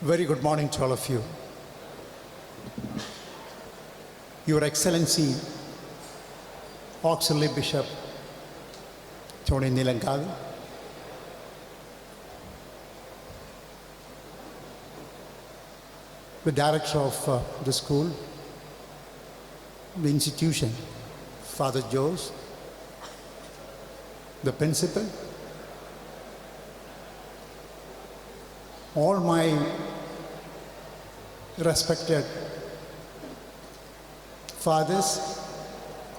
Very good morning to all of you. Your Excellency, Auxiliary Bishop Tony Nilankavi, the Director of the school, the institution, Father Jose, the Principal, all my respected fathers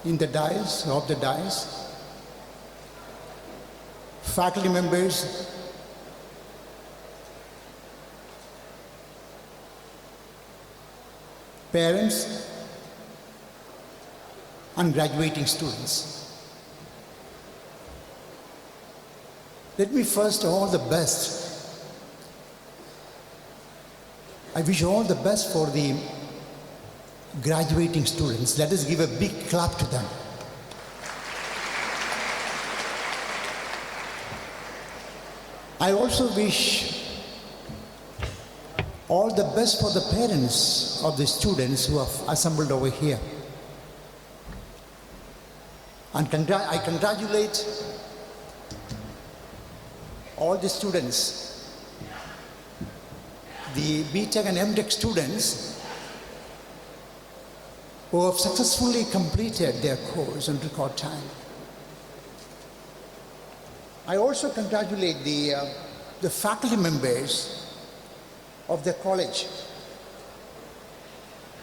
in the dais, of the dais, faculty members, parents, and graduating students. Let me first all the best. I wish all the best for the graduating students. Let us give a big clap to them. I also wish all the best for the parents of the students who have assembled over here. And I congratulate all the students, the BTech and MTech students who have successfully completed their course in record time. I also congratulate the faculty members of the college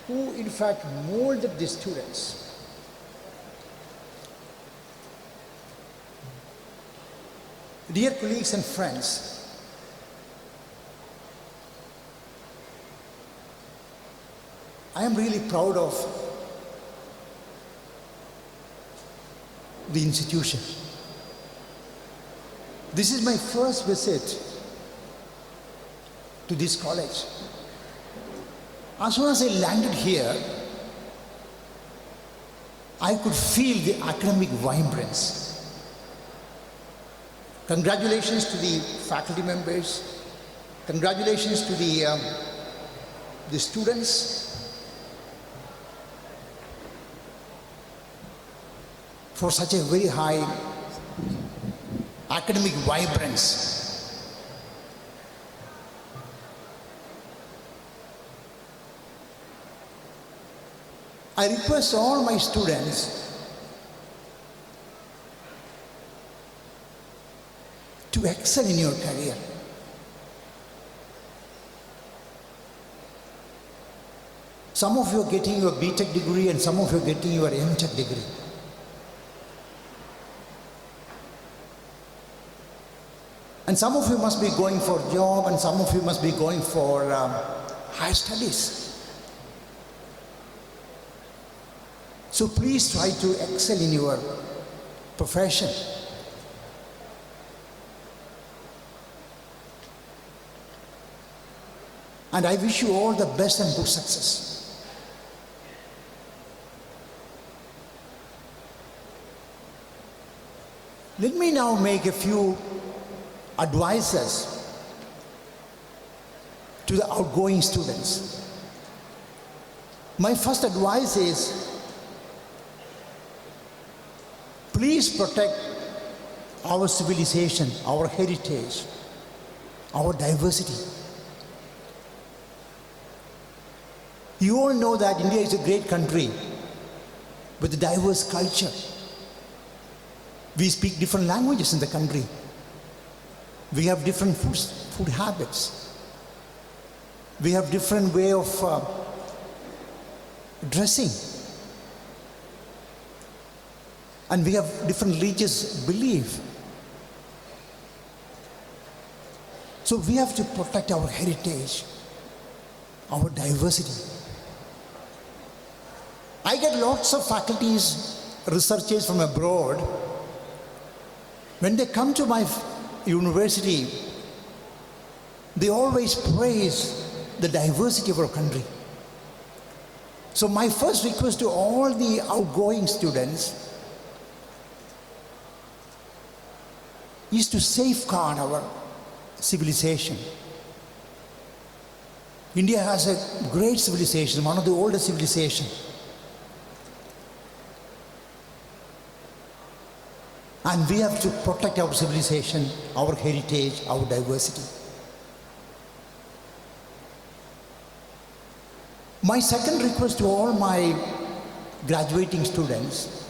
who in fact molded the students. Dear colleagues and friends, I am really proud of the institution. This is my first visit to this college. As soon as I landed here, I could feel the academic vibrance. Congratulations to the faculty members, congratulations to the students for such a very high academic vibrance. I request all my students to excel in your career. Some of you are getting your BTech degree and some of you are getting your MTech degree. And some of you must be going for a job and some of you must be going for higher studies. So please try to excel in your profession. And I wish you all the best and good success. Let me now make a few advices to the outgoing students. My first advice is, please protect our civilization, our heritage, our diversity. You all know that India is a great country with a diverse culture. We speak different languages in the country. We have different food habits. We have different way of dressing. And we have different religious belief. So we have to protect our heritage, our diversity. I get lots of faculties, researchers from abroad. When they come to my university, they always praise the diversity of our country. So my first request to all the outgoing students is to safeguard our civilization. India has a great civilization, one of the oldest civilizations. And we have to protect our civilization, our heritage, our diversity. My second request to all my graduating students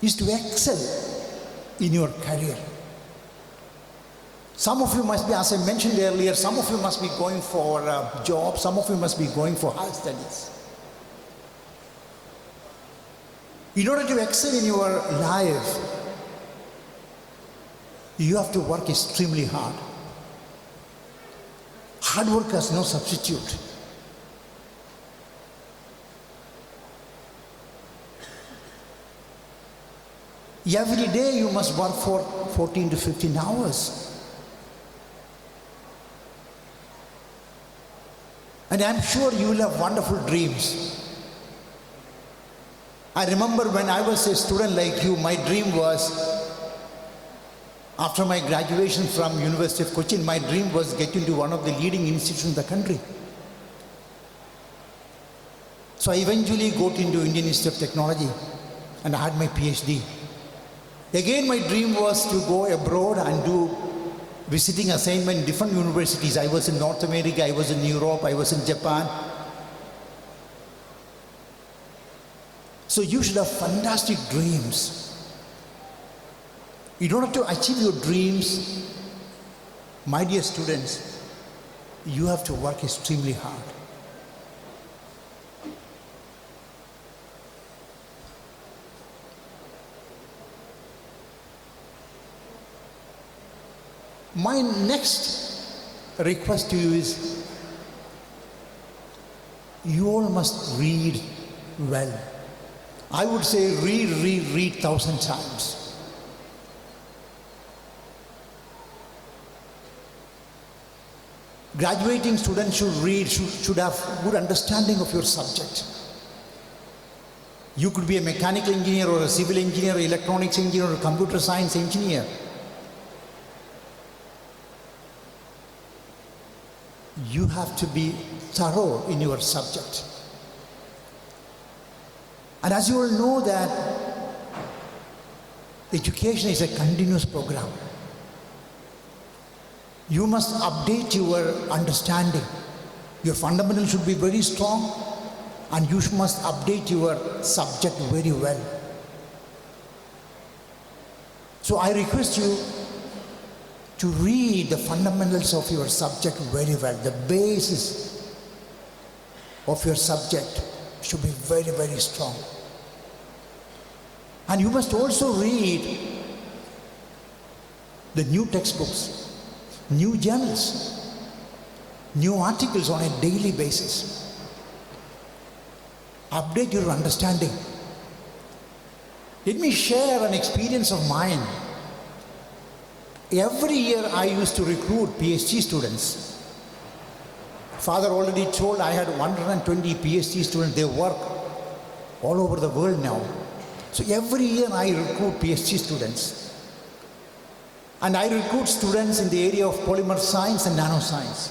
is to excel in your career. Some of you must be, as I mentioned earlier, some of you must be going for a job, some of you must be going for higher studies. In order to excel in your life, you have to work extremely hard. Hard work has no substitute. Every day you must work for 14 to 15 hours. And I'm sure you will have wonderful dreams. I remember when I was a student like you, my dream was, after my graduation from University of Cochin, my dream was get into one of the leading institutions in the country. So I eventually got into Indian Institute of Technology and I had my PhD. Again, my dream was to go abroad and do visiting assignment in different universities. I was in North America, I was in Europe, I was in Japan. So you should have fantastic dreams. In order to achieve your dreams, my dear students, you have to work extremely hard. My next request to you is, you all must read well. I would say read 1,000 times. Graduating students should read, should have good understanding of your subject. You could be a mechanical engineer or a civil engineer, or electronics engineer, or a computer science engineer. You have to be thorough in your subject. And as you all know that education is a continuous program. You must update your understanding. Your fundamentals should be very strong and you must update your subject very well. So I request you to read the fundamentals of your subject very well. The basis of your subject should be very, very strong. And you must also read the new textbooks, new journals, new articles on a daily basis. Update your understanding. Let me share an experience of mine. Every year I used to recruit PhD students. Father already told I had 120 PhD students. They work all over the world now. So every year I recruit PhD students. And I recruit students in the area of polymer science and nanoscience.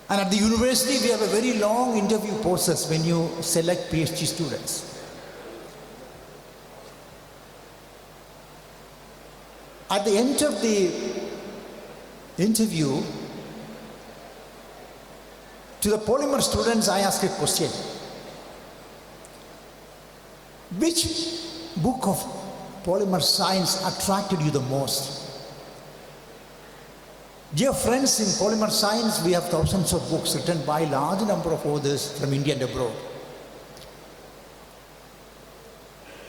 And at the university we have a very long interview process when you select PhD students. At the end of the interview, to the polymer students, I ask a question. Which book of polymer science attracted you the most? Dear friends, in polymer science, we have thousands of books written by a large number of authors from India and abroad.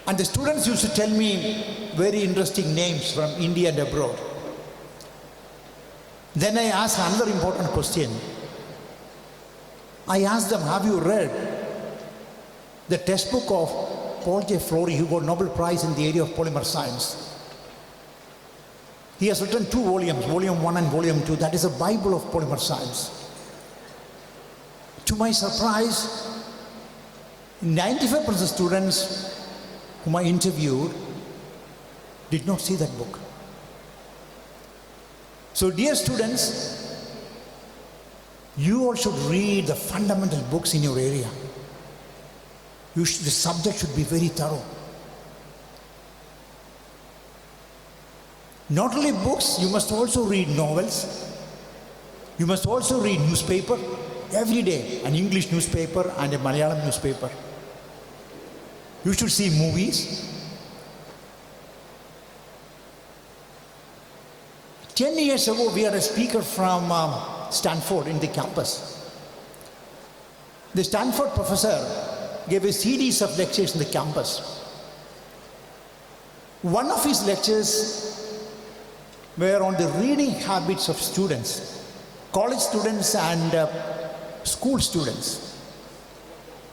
And the students used to tell me very interesting names from India and abroad. Then I asked another important question. I asked them, have you read the textbook of Paul J. Flory, who got Nobel Prize in the area of polymer science? He has written 2 volumes, volume 1 and volume 2. That is a Bible of polymer science. To my surprise, 95% of students whom I interviewed did not see that book. So dear students, you all should read the fundamental books in your area. The subject should be very thorough. Not only books, you must also read novels. You must also read newspaper every day, an English newspaper and a Malayalam newspaper. You should see movies. 10 years ago, we had a speaker from Stanford in the campus. The Stanford professor gave a series of lectures in the campus. One of his lectures were on the reading habits of students, college students and school students.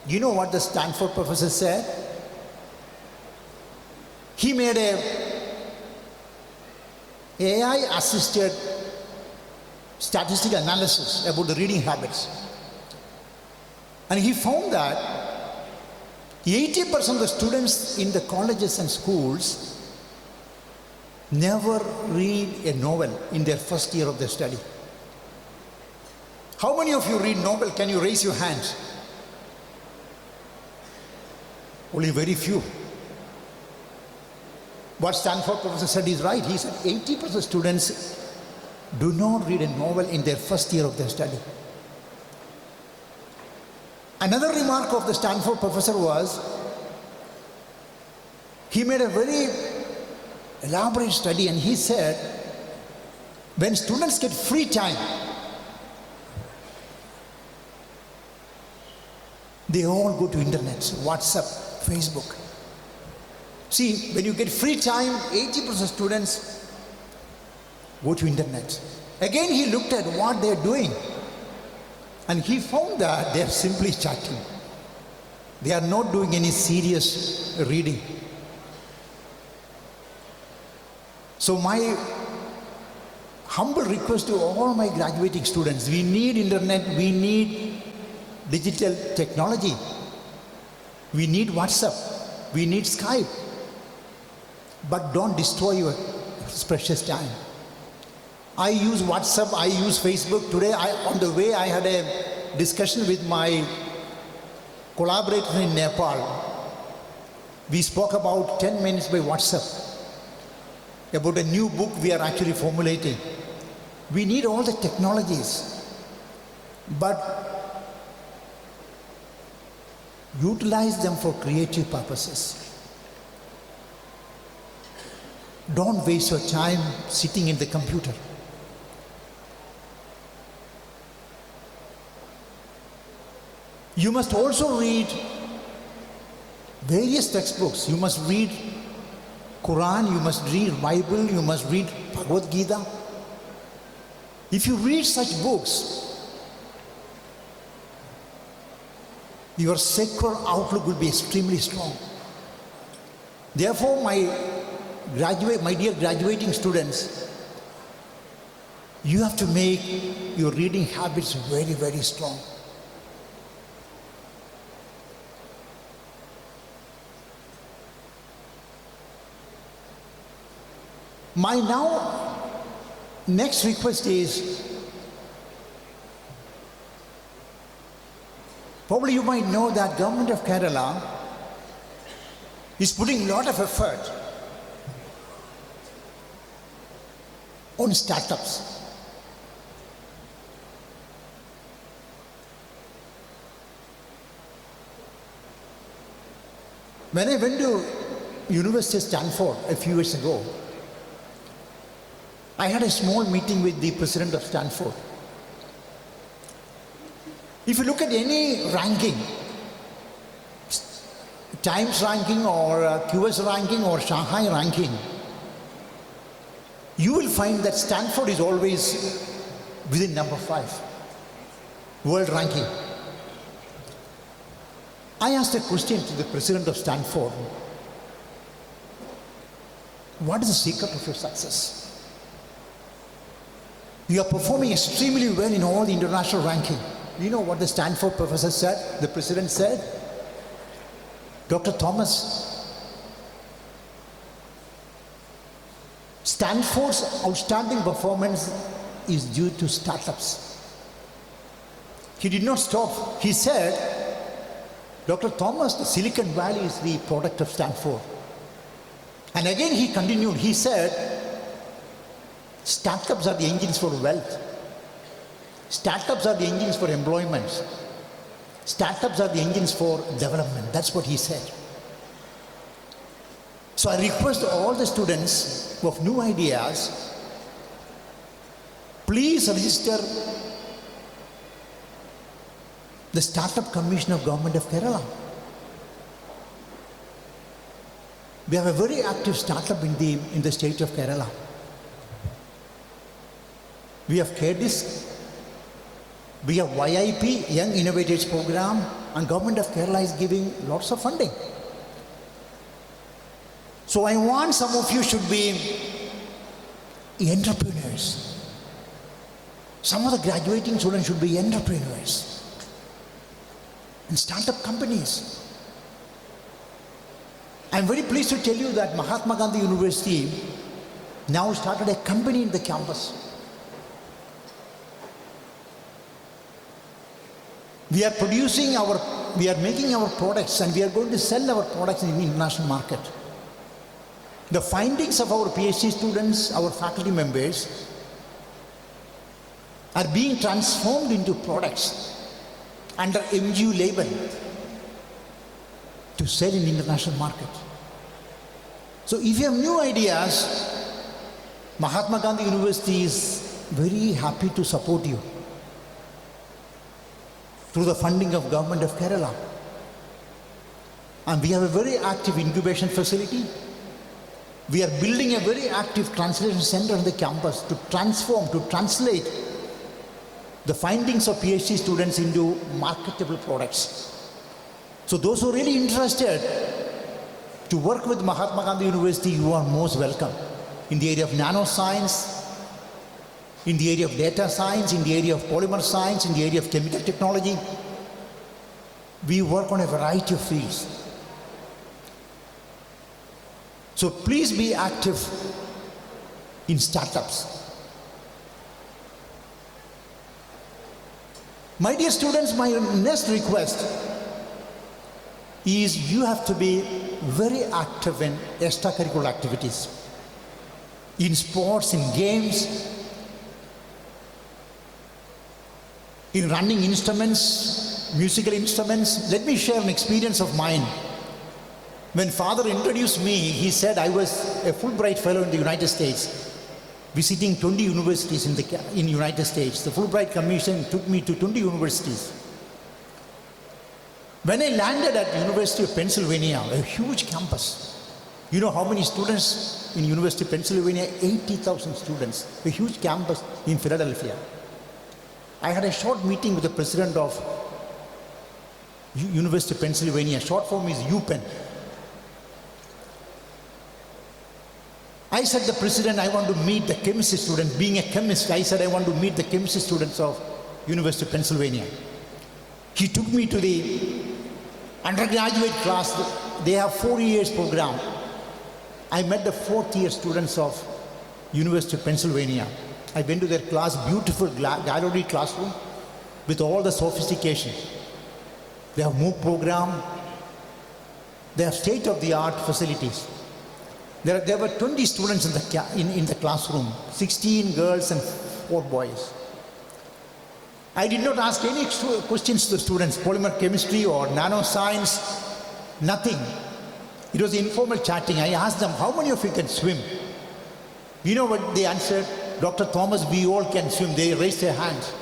You know what the Stanford professor said? He made a AI-assisted statistical analysis about the reading habits. And he found that 80% of the students in the colleges and schools never read a novel in their first year of their study. How many of you read novel? Can you raise your hands? Only very few. What Stanford professor said is right. He said 80% of students do not read a novel in their first year of their study. Another remark of the Stanford professor was, he made a very elaborate study and he said, when students get free time, they all go to internet, WhatsApp, Facebook. See, when you get free time, 80% of students go to internet. Again, he looked at what they're doing. And he found that they're simply chatting. They are not doing any serious reading. So my humble request to all my graduating students, we need internet, we need digital technology. We need WhatsApp, we need Skype. But don't destroy your precious time. I use WhatsApp, I use Facebook. Today, on the way, I had a discussion with my collaborator in Nepal. We spoke about 10 minutes by WhatsApp about a new book we are actually formulating. We need all the technologies, but utilize them for creative purposes. Don't waste your time sitting in the computer. You must also read various textbooks. You must read Quran, you must read Bible, you must read Bhagavad Gita. If you read such books, your secular outlook will be extremely strong. Therefore, my dear graduating students, you have to make your reading habits very, very strong. My now next request is, probably you might know that Government of Kerala is putting a lot of effort on startups. When I went to University of Stanford a few years ago, I had a small meeting with the president of Stanford. If you look at any ranking, Times ranking or QS ranking or Shanghai ranking, you will find that Stanford is always within number 5, world ranking. I asked a question to the president of Stanford, what is the secret of your success? You are performing extremely well in all the international ranking. You know what the Stanford professor said, the president said? Dr. Thomas, Stanford's outstanding performance is due to startups. He did not stop. He said, Dr. Thomas, the Silicon Valley is the product of Stanford. And again he continued, he said, startups are the engines for wealth. Startups are the engines for employment. Startups are the engines for development. That's what he said. So I request all the students who have new ideas, please register the Startup Commission of Government of Kerala. We have a very active startup in the state of Kerala. We have KDIS, we have YIP, Young Innovators Program, and Government of Kerala is giving lots of funding. So I want some of you should be entrepreneurs. Some of the graduating students should be entrepreneurs and startup companies. I'm very pleased to tell you that Mahatma Gandhi University now started a company in the campus. We are making our products and we are going to sell our products in the international market. The findings of our PhD students, our faculty members, are being transformed into products under MGU label to sell in the international market. So if you have new ideas, Mahatma Gandhi University is very happy to support you through the funding of Government of Kerala. And we have a very active incubation facility. We are building a very active translation center on the campus to translate the findings of PhD students into marketable products. So those who are really interested to work with Mahatma Gandhi University, you are most welcome. In the area of nanoscience, in the area of data science, in the area of polymer science, in the area of chemical technology, we work on a variety of fields. So please be active in startups. My dear students, my next request is you have to be very active in extracurricular activities, in sports, in games, in running instruments, musical instruments. Let me share an experience of mine. When father introduced me, he said I was a Fulbright fellow in the United States, visiting 20 universities in the United States. The Fulbright Commission took me to 20 universities. When I landed at University of Pennsylvania, a huge campus, you know how many students in University of Pennsylvania? 80,000 students, a huge campus in Philadelphia. I had a short meeting with the president of University of Pennsylvania. Short form is UPenn. I said, the president, I want to meet the chemistry students. Being a chemist, I said, I want to meet the chemistry students of University of Pennsylvania. He took me to the undergraduate class. They have 4 years program. I met the 4th year students of University of Pennsylvania. I went to their class, beautiful gallery classroom with all the sophistication. They have MOOC program. They have state-of-the-art facilities. There were 20 students in the classroom, 16 girls and 4 boys. I did not ask any questions to the students, polymer chemistry or nanoscience, nothing. It was informal chatting. I asked them, how many of you can swim? You know what they answered? Dr. Thomas, we all can swim. They raised their hands.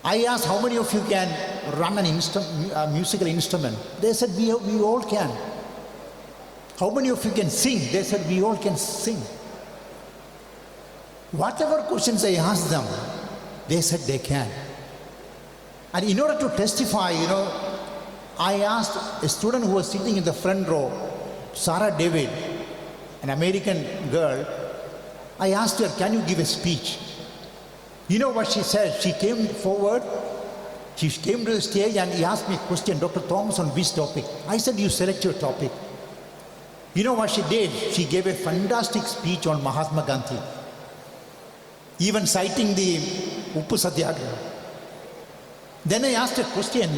I asked, how many of you can run a musical instrument? They said, we all can. How many of you can sing? They said, we all can sing. Whatever questions I asked them, they said they can. And in order to testify, I asked a student who was sitting in the front row, Sarah David, an American girl, I asked her, can you give a speech? You know what she said? She came forward, she came to the stage and he asked me a question, Dr. Thomas, on which topic? I said, you select your topic. You know what she did? She gave a fantastic speech on Mahatma Gandhi, even citing the Uppu Satyagraha. Then I asked a question,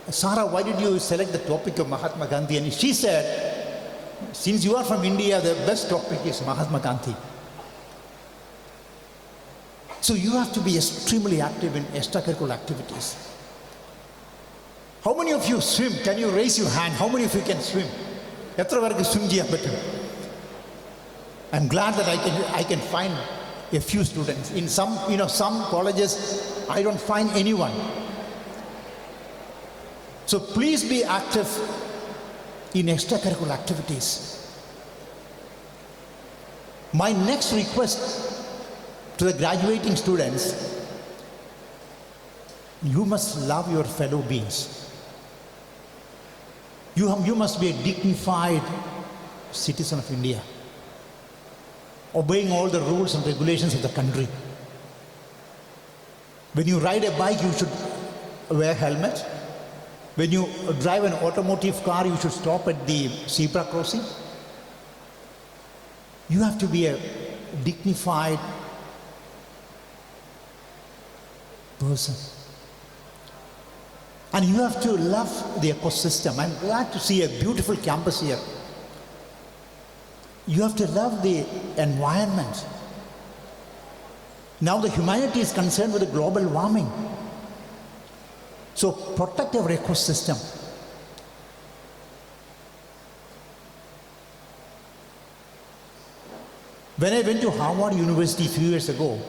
Sarah, why did you select the topic of Mahatma Gandhi? And she said, since you are from India, the best topic is Mahatma Gandhi. So you have to be extremely active in extracurricular activities. How many of you swim? Can you raise your hand? How many of you can swim? I'm glad that I can find a few students. In some colleges, I don't find anyone. So please be active in extracurricular activities. My next request to the graduating students, you must love your fellow beings. You must be a dignified citizen of India, obeying all the rules and regulations of the country. When you ride a bike, you should wear a helmet. When you drive an automotive car, you should stop at the zebra crossing. You have to be a dignified person. And you have to love the ecosystem. I'm glad to see a beautiful campus here. You have to love the environment. Now the humanity is concerned with the global warming. So protect our ecosystem. When I went to Harvard University a few years ago,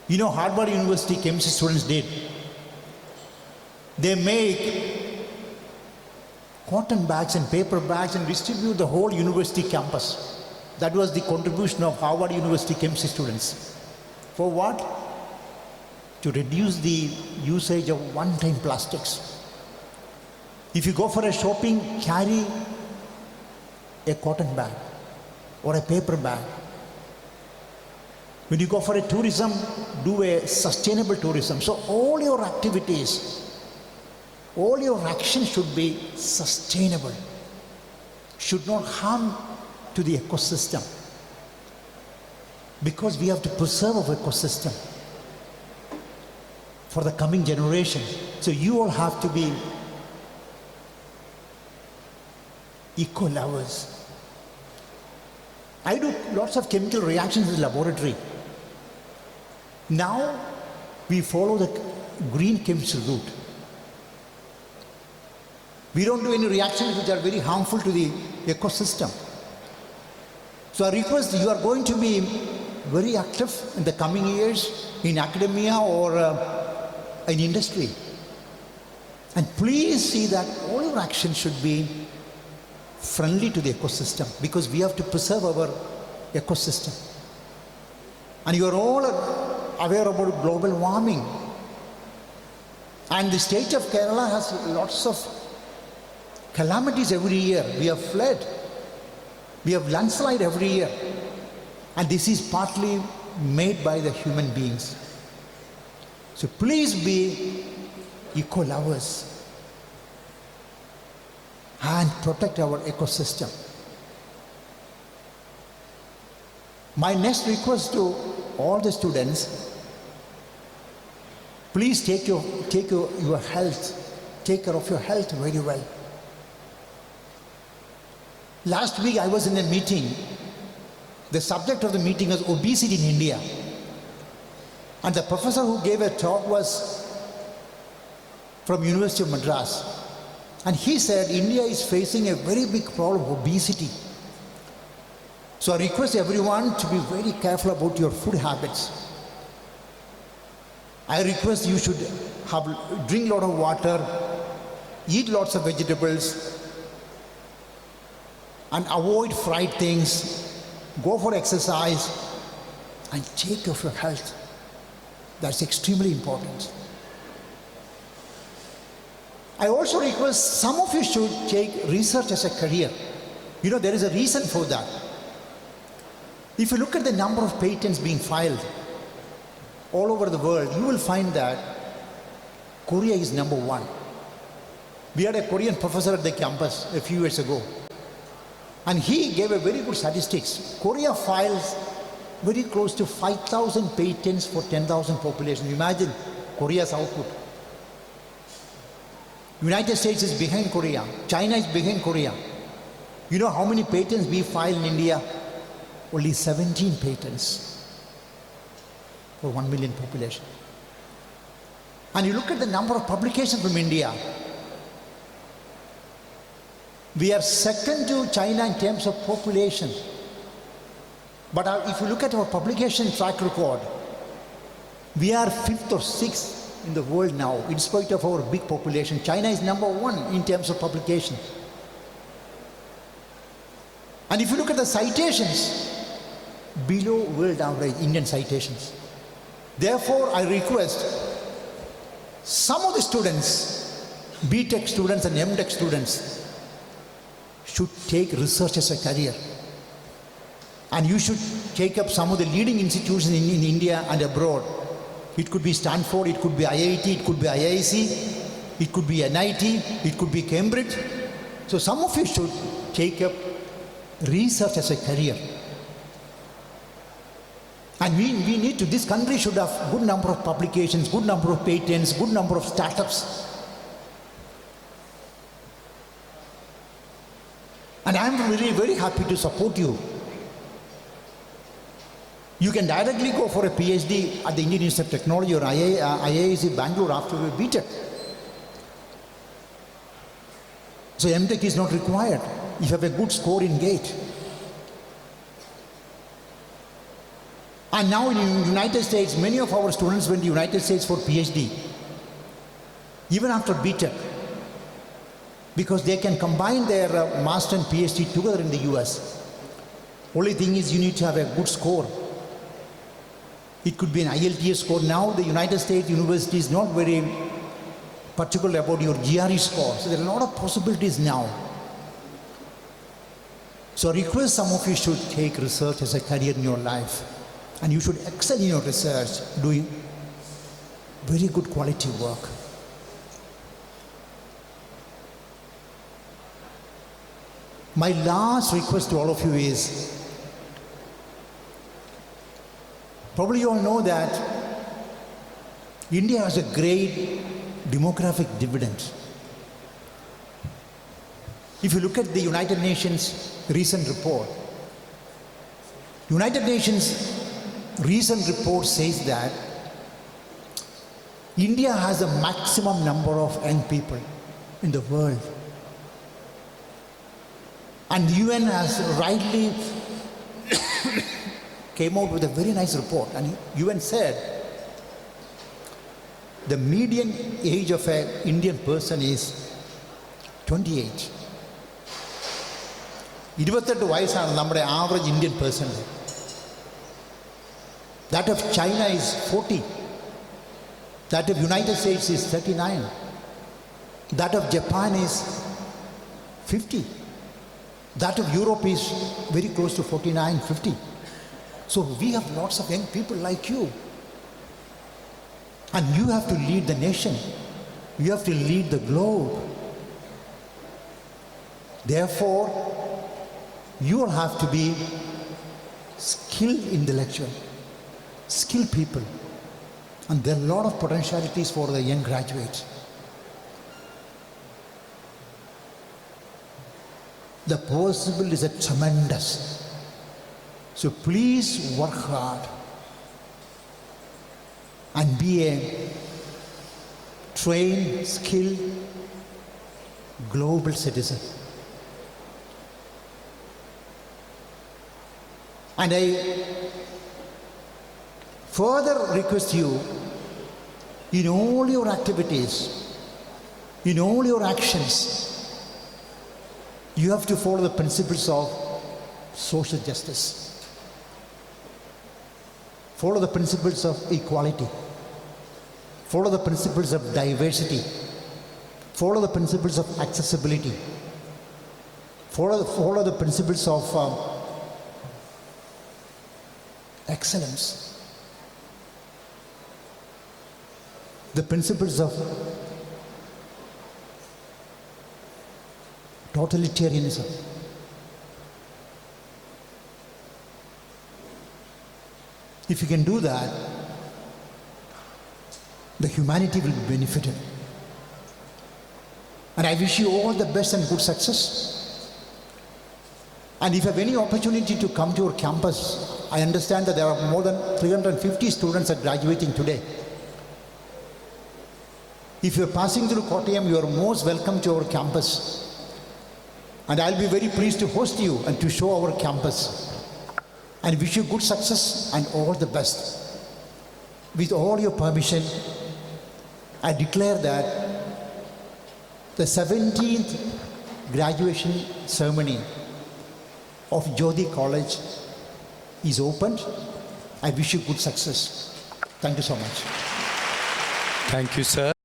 Harvard University chemistry students did. They make cotton bags and paper bags and distribute the whole university campus. That was the contribution of Harvard University chemistry students. For what? To reduce the usage of one-time plastics. If you go for a shopping, carry a cotton bag or a paper bag. When you go for a tourism, do a sustainable tourism. So all your activities, all your actions should be sustainable, should not harm to the ecosystem, because we have to preserve our ecosystem for the coming generation. So you all have to be eco-lovers. I do lots of chemical reactions in the laboratory. Now we follow the green chemistry route. We don't do any reactions which are very harmful to the ecosystem. So I request you are going to be very active in the coming years in academia or in industry. And please see that all your actions should be friendly to the ecosystem, because we have to preserve our ecosystem. And you are all aware about global warming. And the state of Kerala has lots of calamities every year. We have flood, we have landslide every year, and this is partly made by the human beings. So please be eco-lovers and protect our ecosystem. My next request to all the students, please take your health, take care of your health very well. Last week I was in a meeting. The subject of the meeting was obesity in India. And the professor who gave a talk was from University of Madras. And he said India is facing a very big problem of obesity. So I request everyone to be very careful about your food habits. I request you should drink a lot of water, eat lots of vegetables, and avoid fried things, go for exercise, and take care of your health. That's extremely important. I also request some of you should take research as a career. There is a reason for that. If you look at the number of patents being filed all over the world, you will find that Korea is number one. We had a Korean professor at the campus a few years ago. And he gave a very good statistics. Korea files very close to 5,000 patents for 10,000 population. Imagine Korea's output. United States is behind Korea. China is behind Korea. You know how many patents we file in India? Only 17 patents for 1 million population. And you look at the number of publications from India. We are second to China in terms of population. But if you look at our publication track record, we are 5th or 6th in the world now, in spite of our big population. China is number 1 in terms of publication. And if you look at the citations, below world average Indian citations. Therefore, I request some of the students, B.Tech students and M.Tech students, should take research as a career. And you should take up some of the leading institutions in India and abroad. It could be Stanford, it could be IIT, it could be IIC, it could be NIT, it could be Cambridge. So some of you should take up research as a career. And we need to, this country should have good number of publications, good number of patents, good number of startups. And I'm really very happy to support you. You can directly go for a PhD at the Indian Institute of Technology or IISc Bangalore after your B.Tech. So M.Tech is not required if you have a good score in GATE. And now in the United States, many of our students went to the United States for PhD, even after B.Tech, because they can combine their master and PhD together in the US. Only thing is you need to have a good score. It could be an IELTS score. Now the United States University is not very particular about your GRE score. So there are a lot of possibilities now. So I request some of you should take research as a career in your life. And you should excel in your research, doing very good quality work. My last request to all of you is, probably you all know that India has a great demographic dividend. If you look at the United Nations recent report, United Nations recent report says that India has the maximum number of young people in the world. And the UN has rightly came out with a very nice report, and UN said the median age of an Indian person is 28. 28 വയസ്സാണ് നമ്മുടെ average Indian person. That of China is 40. That of United States is 39. That of Japan is 50. That of Europe is very close to 49, 50. So we have lots of young people like you. And you have to lead the nation. You have to lead the globe. Therefore, you will have to be skilled intellectual, skilled people. And there are a lot of potentialities for the young graduates. The possibilities are tremendous. So please work hard and be a trained, skilled, global citizen. And I further request you, in all your activities, in all your actions, you have to follow the principles of social justice. Follow the principles of equality. Follow the principles of diversity. Follow the principles of accessibility. Follow the principles of excellence. The principles of totalitarianism. If you can do that, the humanity will be benefited. And I wish you all the best and good success. And if you have any opportunity to come to your campus, I understand that there are more than 350 students are graduating today. If you are passing through Kottayam, you are most welcome to our campus. And I'll be very pleased to host you and to show our campus. And wish you good success and all the best. With all your permission, I declare that the 17th graduation ceremony of Jyothi College is opened. I wish you good success. Thank you so much. Thank you, sir.